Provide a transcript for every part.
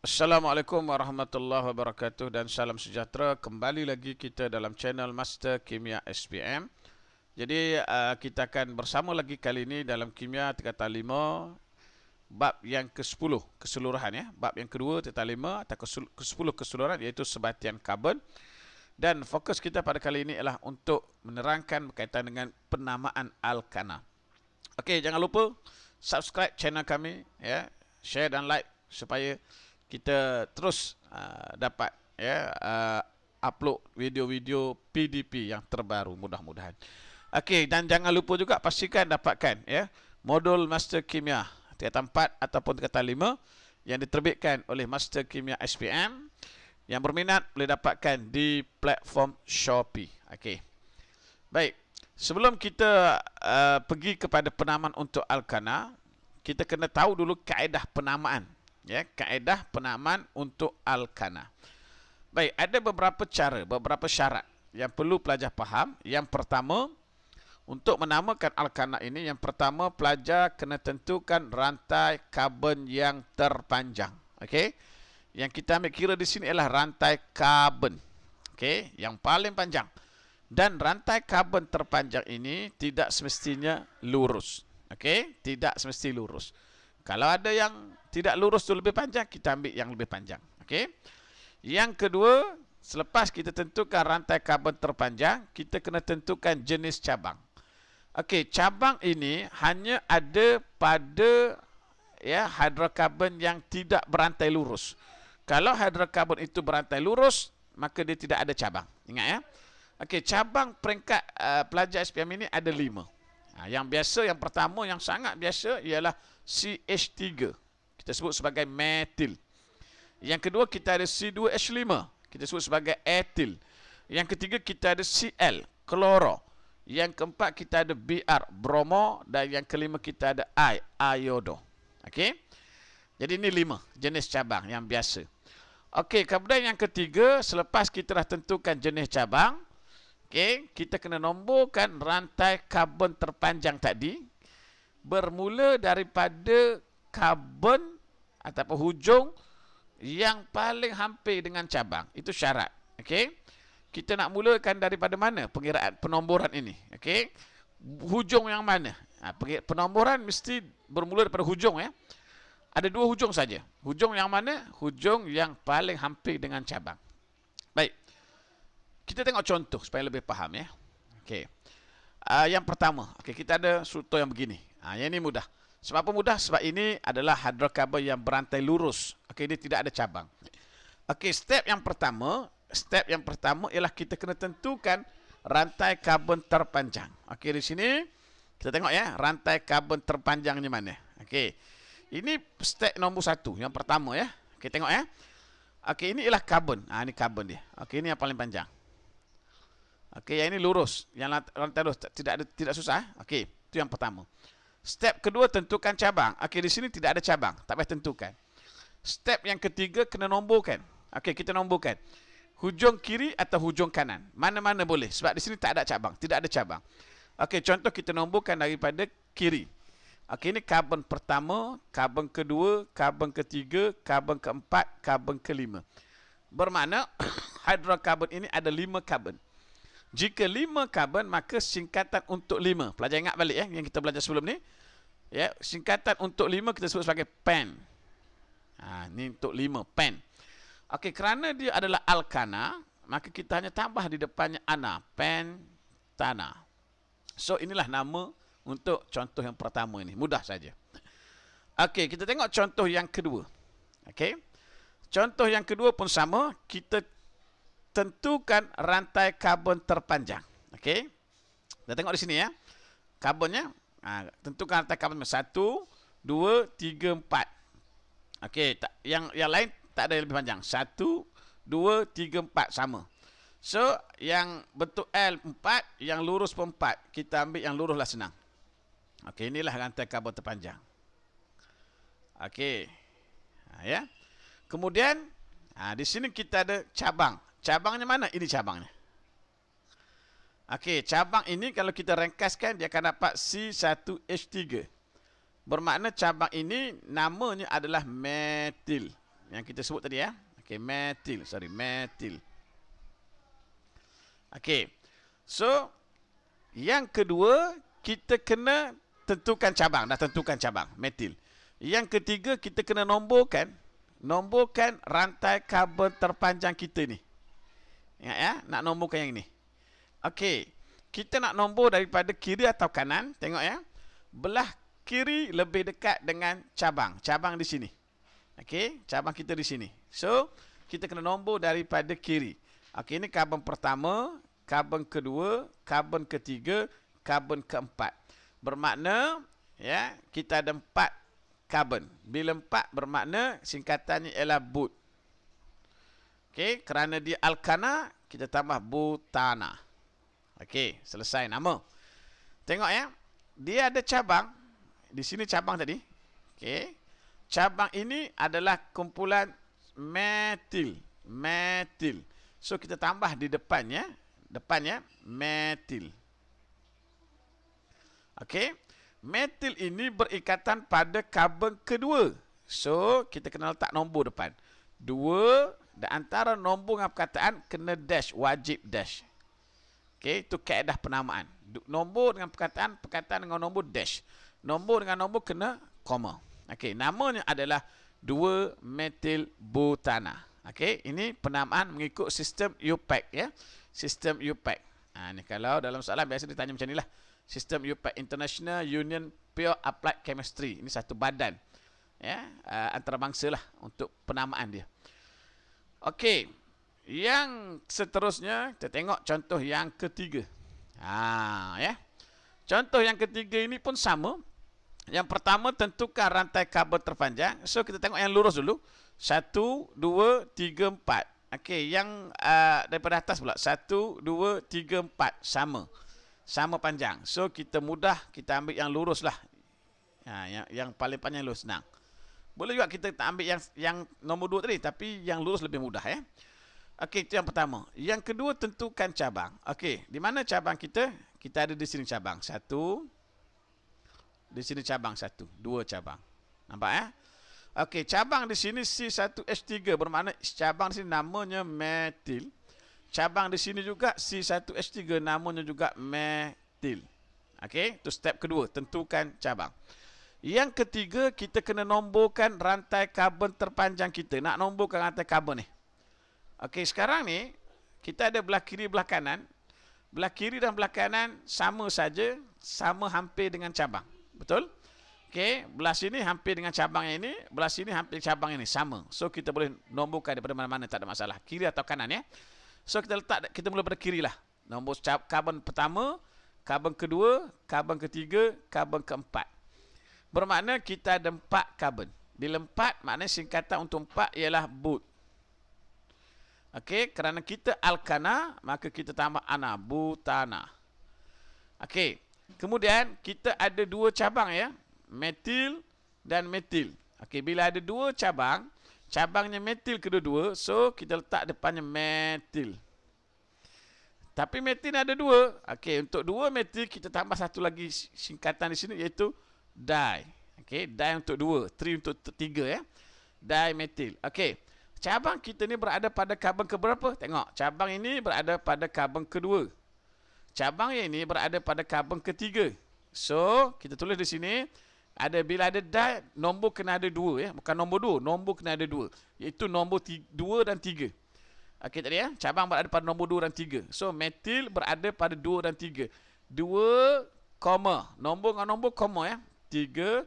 Assalamualaikum warahmatullahi wabarakatuh dan salam sejahtera. Kembali lagi kita dalam channel Master Kimia SPM. Jadi kita akan bersama lagi kali ini dalam Kimia tingkatan 5 bab yang ke-10 keseluruhan ya. Bab yang kedua tingkatan 5 atau ke-10 keseluruhan iaitu sebatian karbon. Dan fokus kita pada kali ini ialah untuk menerangkan berkaitan dengan penamaan alkana. Okey, jangan lupa subscribe channel kami ya, share dan like supaya kita terus dapat ya upload video-video PDP yang terbaru mudah-mudahan. Okey, dan jangan lupa juga pastikan dapatkan ya modul Master Kimia tingkatan 4 ataupun tingkatan 5 yang diterbitkan oleh Master Kimia SPM. Yang berminat boleh dapatkan di platform Shopee. Okey. Baik, sebelum kita pergi kepada penamaan untuk alkana, kita kena tahu dulu kaedah penamaan. Ya, kaedah penamaan untuk alkana. Baik, ada beberapa cara, beberapa syarat yang perlu pelajar faham. Yang pertama, untuk menamakan alkana ini, yang pertama pelajar kena tentukan rantai karbon yang terpanjang. Okey. Yang kita ambil kira di sini ialah rantai karbon. Okey, yang paling panjang. Dan rantai karbon terpanjang ini tidak semestinya lurus. Okey, tidak semesti lurus. Kalau ada yang tidak lurus tu lebih panjang, kita ambil yang lebih panjang. Okey. Yang kedua, selepas kita tentukan rantai karbon terpanjang, kita kena tentukan jenis cabang. Okey, cabang ini hanya ada pada ya hidrokarbon yang tidak berantai lurus. Kalau hidrokarbon itu berantai lurus, maka dia tidak ada cabang. Ingat ya. Okey, cabang peringkat pelajar SPM ini ada 5. Yang biasa, yang pertama, yang sangat biasa ialah CH3. Kita sebut sebagai metil. Yang kedua, kita ada C2H5. Kita sebut sebagai etil. Yang ketiga, kita ada Cl, kloro. Yang keempat, kita ada Br, bromo. Dan yang kelima, kita ada I, iodo. Okey. Jadi ini 5 jenis cabang yang biasa. Okey, kemudian yang ketiga, selepas kita dah tentukan jenis cabang, okey, kita kena nomborkan rantai karbon terpanjang tadi bermula daripada karbon ataupun hujung yang paling hampir dengan cabang. Itu syarat. Okey. Kita nak mulakan daripada mana pengiraan penomboran ini? Okey. Hujung yang mana? Penomboran mesti bermula daripada hujung ya. Ada 2 hujung saja. Hujung yang mana? Hujung yang paling hampir dengan cabang. Baik. Kita tengok contoh supaya lebih faham ya. Okey. Yang pertama, okey, kita ada struktur yang begini. Yang ini mudah. Sebab apa mudah? Sebab ini adalah hidrokarbon yang berantai lurus. Okey, dia tidak ada cabang. Okey, step yang pertama ialah kita kena tentukan rantai karbon terpanjang. Okey, di sini kita tengok ya, rantai karbon terpanjangnya mana. Okey. Ini step nombor 1, yang pertama ya. Okey, tengok ya. Okey, ini ialah karbon. Ini karbon dia. Okey, ini yang paling panjang. Okey, yang ini lurus. Yang rantai lurus tidak susah. Okey, itu yang pertama. Step kedua, tentukan cabang. Okey, di sini tidak ada cabang, tak payah tentukan. Step yang ketiga, kena nomborkan. Okey, kita nomborkan. Hujung kiri atau hujung kanan. Mana-mana boleh. Sebab di sini tak ada cabang, tidak ada cabang. Okey, contoh kita nomborkan daripada kiri. Okey, ini karbon pertama, karbon kedua, karbon ketiga, karbon keempat, karbon kelima. Bermakna hidrokarbon ini ada 5 karbon. Jika 5 karbon, maka singkatan untuk 5. Pelajar ingat balik ya, yang kita belajar sebelum ni. Ya, singkatan untuk 5 kita sebut sebagai pen. Ini untuk 5, pen. Okey, kerana dia adalah alkana, maka kita hanya tambah di depannya ana, pentana. So, inilah nama untuk contoh yang pertama ini. Mudah saja. Okey, kita tengok contoh yang kedua. Okey. Contoh yang kedua pun sama. Kita tentukan rantai karbon terpanjang. Okey. Kita tengok di sini ya. Karbonnya. Tentukan rantai karbon 1, 2, 3, 4. Okey. Yang lain tak ada yang lebih panjang. 1, 2, 3, 4 sama. So, yang bentuk L 4, yang lurus pun 4. Kita ambil yang lurus lah senang. Okey, inilah rantai karbon terpanjang. Okey. Ya. Kemudian, di sini kita ada cabang. Cabangnya mana? Ini cabangnya. Okey, cabang ini kalau kita ringkaskan, dia akan dapat C1H3. Bermakna cabang ini namanya adalah metil. yang kita sebut tadi ya. Okey, metil, metil. Okey. So, yang kedua kita kena tentukan cabang, dah tentukan cabang, metil. Yang ketiga kita kena nomborkan rantai karbon terpanjang kita ni. Ingat ya, nak nomborkan yang ni. Okey. Kita nak nombor daripada kiri atau kanan, tengok ya. Belah kiri lebih dekat dengan cabang. Cabang di sini. Okey, cabang kita di sini. So, kita kena nombor daripada kiri. Okey, ini karbon pertama, karbon kedua, karbon ketiga, karbon keempat. Bermakna ya, kita ada 4 karbon. Bila 4 bermakna singkatannya ialah but. Okey, kerana dia alkana, kita tambah butana. Okey, selesai nama. Tengok ya. Dia ada cabang. Di sini cabang tadi. Okey. Cabang ini adalah kumpulan metil. Metil. So kita tambah di depannya. Depannya metil. Okey. Metil ini berikatan pada karbon kedua. So kita kena letak nombor depan. 2 dan antara nombor dengan perkataan kena dash, wajib dash. Okey, itu kaedah penamaan. Nombor dengan perkataan, perkataan dengan nombor dash. Nombor dengan nombor kena koma. Okey, namanya adalah 2-metil butana. Okey, ini penamaan mengikut sistem UPAC ya. Sistem UPAC. Ni kalau dalam soalan biasa ditanya macam inilah. Sistem UPAC, International Union Pure Applied Chemistry. Ini satu badan ya, antarabangsa lah untuk penamaan dia. Okey. Yang seterusnya kita tengok contoh yang ketiga. Ya. Contoh yang ketiga ini pun sama. Yang pertama tentukan rantai karbon terpanjang. So kita tengok yang lurus dulu. 1 2 3 4. Okey, yang daripada atas pula 1 2 3 4 sama. Sama panjang. So kita mudah kita ambil yang lurus lah. Yang paling panjang lurus senang. Boleh juga kita ambil yang nombor 2 tadi, tapi yang lurus lebih mudah ya. Okey, itu yang pertama. Yang kedua tentukan cabang. Okey, di mana cabang kita? Kita ada di sini cabang 1. Di sini cabang 1, 2 cabang. Nampak ya? Okey, cabang di sini C1H3 bermakna cabang di sini namanya metil. Cabang di sini juga C1H3 namanya juga metil. Okey, itu step kedua, tentukan cabang. Yang ketiga, kita kena nomborkan rantai karbon terpanjang kita. Nak nomborkan rantai karbon ni. Okey, sekarang ni kita ada belah kiri belah kanan. Belah kiri dan belah kanan sama saja, sama hampir dengan cabang. Betul? Okey, belah sini hampir dengan cabang yang ini, belah sini hampir cabang ini sama. So kita boleh nomborkan daripada mana-mana, tak ada masalah. Kiri atau kanan ya. So kita mula pada kiri lah. Nombor karbon pertama, karbon kedua, karbon ketiga, karbon keempat. Bermakna kita ada 4 karbon. Bila 4 maknanya singkatan untuk 4 ialah but. Okey, kerana kita alkana, maka kita tambah ana, butana. Okey, kemudian kita ada 2 cabang ya, metil dan metil. Okey, bila ada 2 cabang, cabangnya metil kedua-dua, so kita letak depannya metil. Tapi metil ada 2. Okey, untuk 2 metil kita tambah satu lagi singkatan di sini iaitu di. Okey, di untuk 2, tri untuk 3 ya. Dimetil. Okey. Cabang kita ni berada pada karbon keberapa? Tengok, cabang ini berada pada karbon kedua. Cabang yang ini berada pada karbon ketiga. So, kita tulis di sini, bila ada di, nombor kena ada 2 ya, bukan nombor 2, nombor kena ada 2, iaitu nombor 2 dan 3. Okey tadi ya, cabang berada pada nombor 2 dan 3. So, metil berada pada 2 dan 3. 2, nombor dengan nombor koma ya. 3,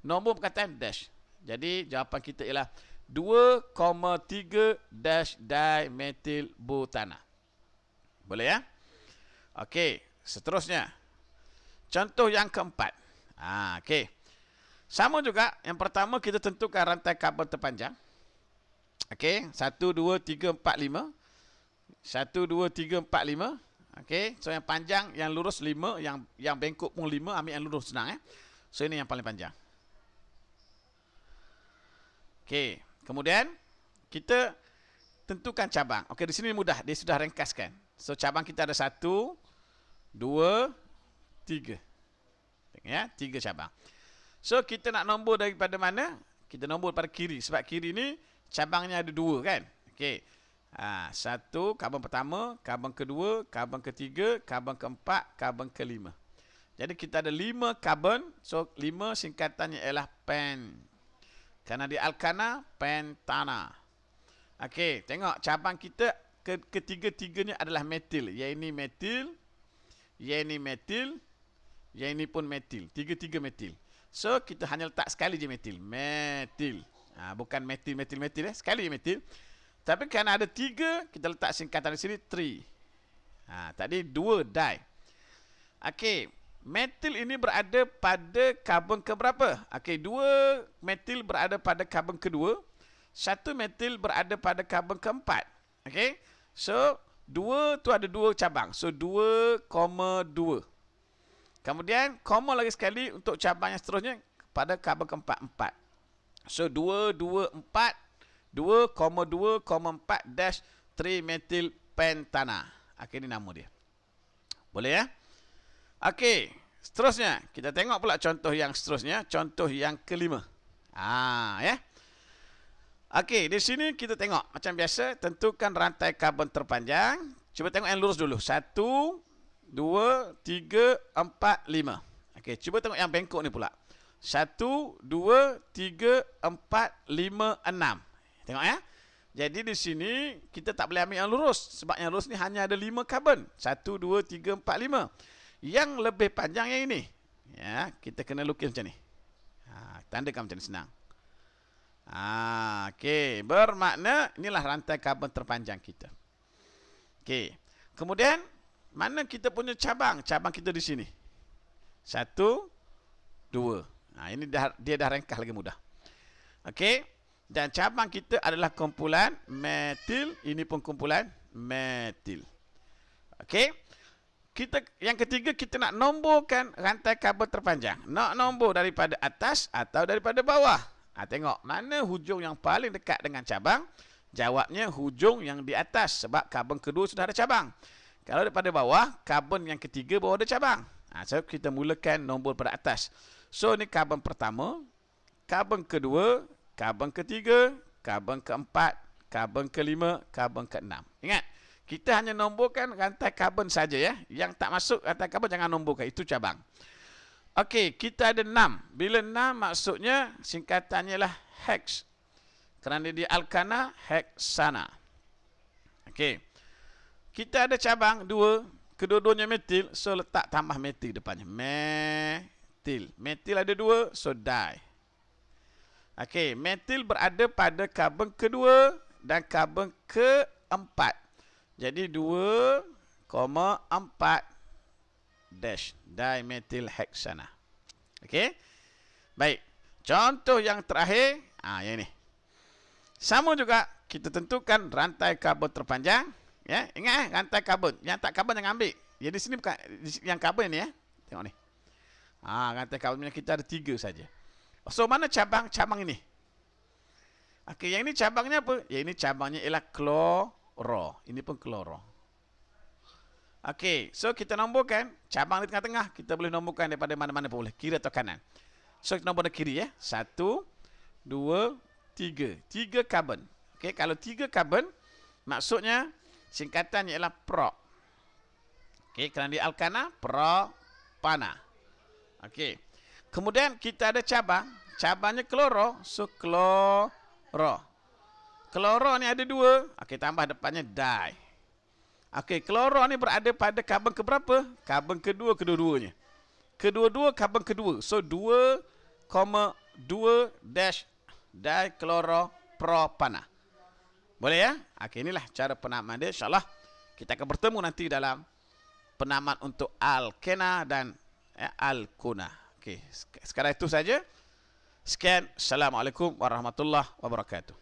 nombor perkataan dash. Jadi, jawapan kita ialah 2,3 dash dimetil butana. Boleh ya? Okey, seterusnya. Contoh yang keempat. Okey. Sama juga, yang pertama kita tentukan rantai karbon terpanjang. Okey, 1 2 3 4 5. 1 2 3 4 5. Okey, so yang panjang, yang lurus 5, yang bengkok pun 5, ambil yang lurus senang ya. So ini yang paling panjang. Okey. Kemudian kita tentukan cabang. Okey, di sini mudah, dia sudah ringkaskan. So cabang kita ada 1, 2, 3. Ya, 3 cabang. So kita nak nombor daripada mana? Kita nombor pada kiri. Sebab kiri ni cabangnya ada 2 kan? Okey. Satu, karbon pertama, karbon kedua, karbon ketiga, karbon keempat, karbon kelima. Jadi kita ada 5 karbon. So 5 singkatannya ialah pen. Kerana di alkana, pentana. Okey, tengok cabang kita ketiga-tiganya adalah metil. Yang ini metil, yang ini metil, yang ini pun metil. Tiga-tiga metil. So kita hanya letak sekali je metil. Metil. Bukan metil. Sekali je metil. Tapi kerana ada 3, kita letak singkatan di sini 3. Tadi 2 di. Okey. Metil ini berada pada karbon keberapa? Okey, 2 metil berada pada karbon kedua, 1 metil berada pada karbon keempat. Okey. So 2 tu ada 2 cabang. So 2,2. Kemudian koma lagi sekali untuk cabang yang seterusnya pada karbon keempat 4. So 2,4 dash 3 metil pentana. Okey, ini nama dia. Boleh ya? Okey, seterusnya kita tengok pula contoh yang seterusnya, contoh yang kelima. Ya. Okey, di sini kita tengok macam biasa, tentukan rantai karbon terpanjang. Cuba tengok yang lurus dulu. 1 2 3 4 5. Okey, cuba tengok yang bengkok ni pula. 1 2 3 4 5 6. Tengok ya. Jadi di sini kita tak boleh ambil yang lurus sebab yang lurus ni hanya ada 5 karbon. 1 2 3 4 5. Yang lebih panjang yang ini. Ya, kita kena lukis macam ni. Tandakan macam ni senang. Okey, bermakna inilah rantai karbon terpanjang kita. Okey. Kemudian mana kita punya cabang? Cabang kita di sini. 1 2. Ini dia dah ringkas lagi mudah. Okey. Dan cabang kita adalah kumpulan metil, ini pun kumpulan metil. Okey. Yang ketiga, kita nak nomborkan rantai karbon terpanjang. Nak nombor daripada atas atau daripada bawah. Tengok, mana hujung yang paling dekat dengan cabang? Jawabnya hujung yang di atas. Sebab karbon kedua sudah ada cabang. Kalau daripada bawah, karbon yang ketiga baru ada cabang. So, kita mulakan nombor pada atas. So, ini karbon pertama, karbon kedua, karbon ketiga, karbon keempat, karbon kelima, karbon keenam. Ingat, kita hanya nomborkan rantai karbon saja ya. Yang tak masuk rantai karbon jangan nomborkan. Itu cabang. Okey, kita ada 6. Bila 6 maksudnya singkatannya lah hex. Kerana dia alkana, hexana. Okey. Kita ada cabang 2. Kedua-duanya metil. So letak tambah metil depannya. Metil. Metil ada 2. So di. Okey. Metil berada pada karbon kedua dan karbon keempat. Jadi 2,4 dash dimethylhexana. Okey. Baik. Contoh yang terakhir, yang ini. Sama juga kita tentukan rantai karbon terpanjang, ya. Ingat rantai karbon. Yang tak karbon jangan ambil. Jadi sini bukan yang karbon ini ya. Tengok ni. Rantai karbon kita ada 3 saja. So mana cabang ini? Okey, yang ini cabangnya apa? Yang ini cabangnya ialah kloro. Ini pun kloro. Okey, so kita nomborkan cabang di tengah-tengah. Kita boleh nomborkan daripada mana-mana pun boleh, kiri atau kanan. So kita nombor dari kiri ya. 1 2 3. 3 karbon. Okey, kalau 3 karbon maksudnya singkatannya ialah pro. Okey, kerana di alkana propana. Okey. Kemudian kita ada cabangnya kloro, so kloro. Kloro ni ada 2. Okey, tambah depannya di. Okey, kloro ni berada pada karbon keberapa? Karbon kedua kedua-duanya. Kedua-dua karbon kedua. So 2,2 dash dichloropropana. Boleh ya? Okey, inilah cara penamaan dia. InsyaAllah kita akan bertemu nanti dalam penamaan untuk alkena dan alkuna. Okey, sekarang itu saja. Sekian. Assalamualaikum warahmatullahi wabarakatuh.